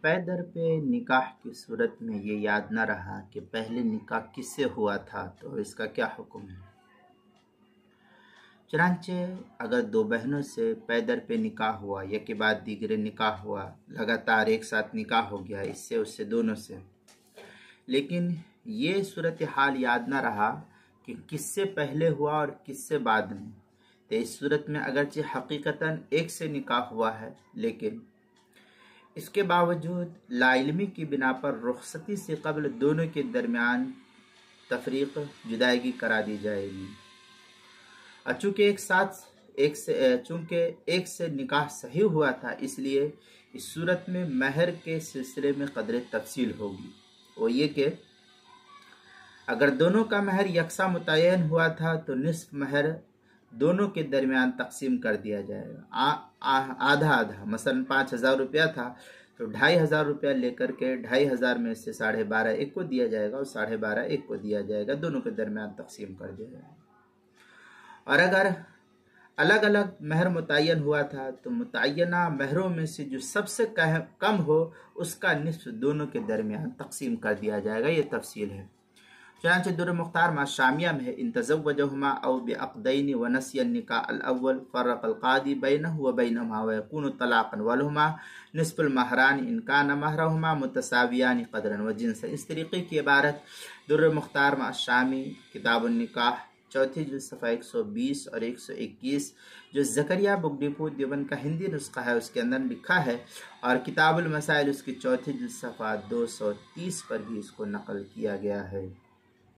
پے در پہ نکاح کی صورت میں یہ یاد نہ رہا کہ پہلے نکاح کس سے ہوا تھا تو اس کا کیا حکم ہے۔ چنانچہ اگر دو بہنوں سے پے در پہ نکاح ہوا، یا کے بعد دیگر نکاح ہوا، لگاتار ایک ساتھ نکاح ہو گیا اس سے دونوں سے، لیکن یہ صورتحال یاد نہ رہا کہ کس سے پہلے ہوا اور کس سے بعد میں، تو اس صورت میں اگرچہ حقیقتاً ایک سے نکاح ہوا ہے، لیکن اس کے باوجود لا علمی کی بنا پر رخصتی سے قبل دونوں کے درمیان تفریق، جدائیگی کرا دی جائے گی۔ اور چونکہ ایک سے نکاح صحیح ہوا تھا، اس لیے اس صورت میں مہر کے سلسلے میں قدر تفصیل ہوگی، وہ یہ کہ اگر دونوں کا مہر یکساں متعین ہوا تھا تو نصف مہر دونوں کے درمیان تقسیم کر دیا جائے گا، آدھا آدھا۔ مثلا 5,000 روپیہ تھا تو 2,500 روپیہ لے کر کے 2,500 میں سے 12.5 ایک کو دیا جائے گا اور 12.5 ایک کو دیا جائے گا، دونوں کے درمیان تقسیم کر دیا جائے گا۔ اور اگر الگ الگ مہر متعین ہوا تھا تو متعینہ مہروں میں سے جو سب سے کم ہو اس کا نصف دونوں کے درمیان تقسیم کر دیا جائے گا، یہ تفصیل ہے۔ چنانچہ در مختار مع شامیہ میں ہے، ان تزوجہما او بعقدین ونسی النکاح الاول فرق القاضی بینہ و بینہما ویکون طلاقا ولہما نصف المہران ان کان مہرہما متساویان قدرا وجنسا۔ اس طریقے کی عبارت در مختار مع شامی کتاب النکاح چوتھی جلد صفحہ 120 اور 121 جو زکریا بک ڈپو دیوبند کا ہندی نسخہ ہے اس کے اندر لکھا ہے، اور کتاب المسائل اس کی چوتھی جلد صفحہ 230 پر بھی اس کو نقل کیا گیا ہے۔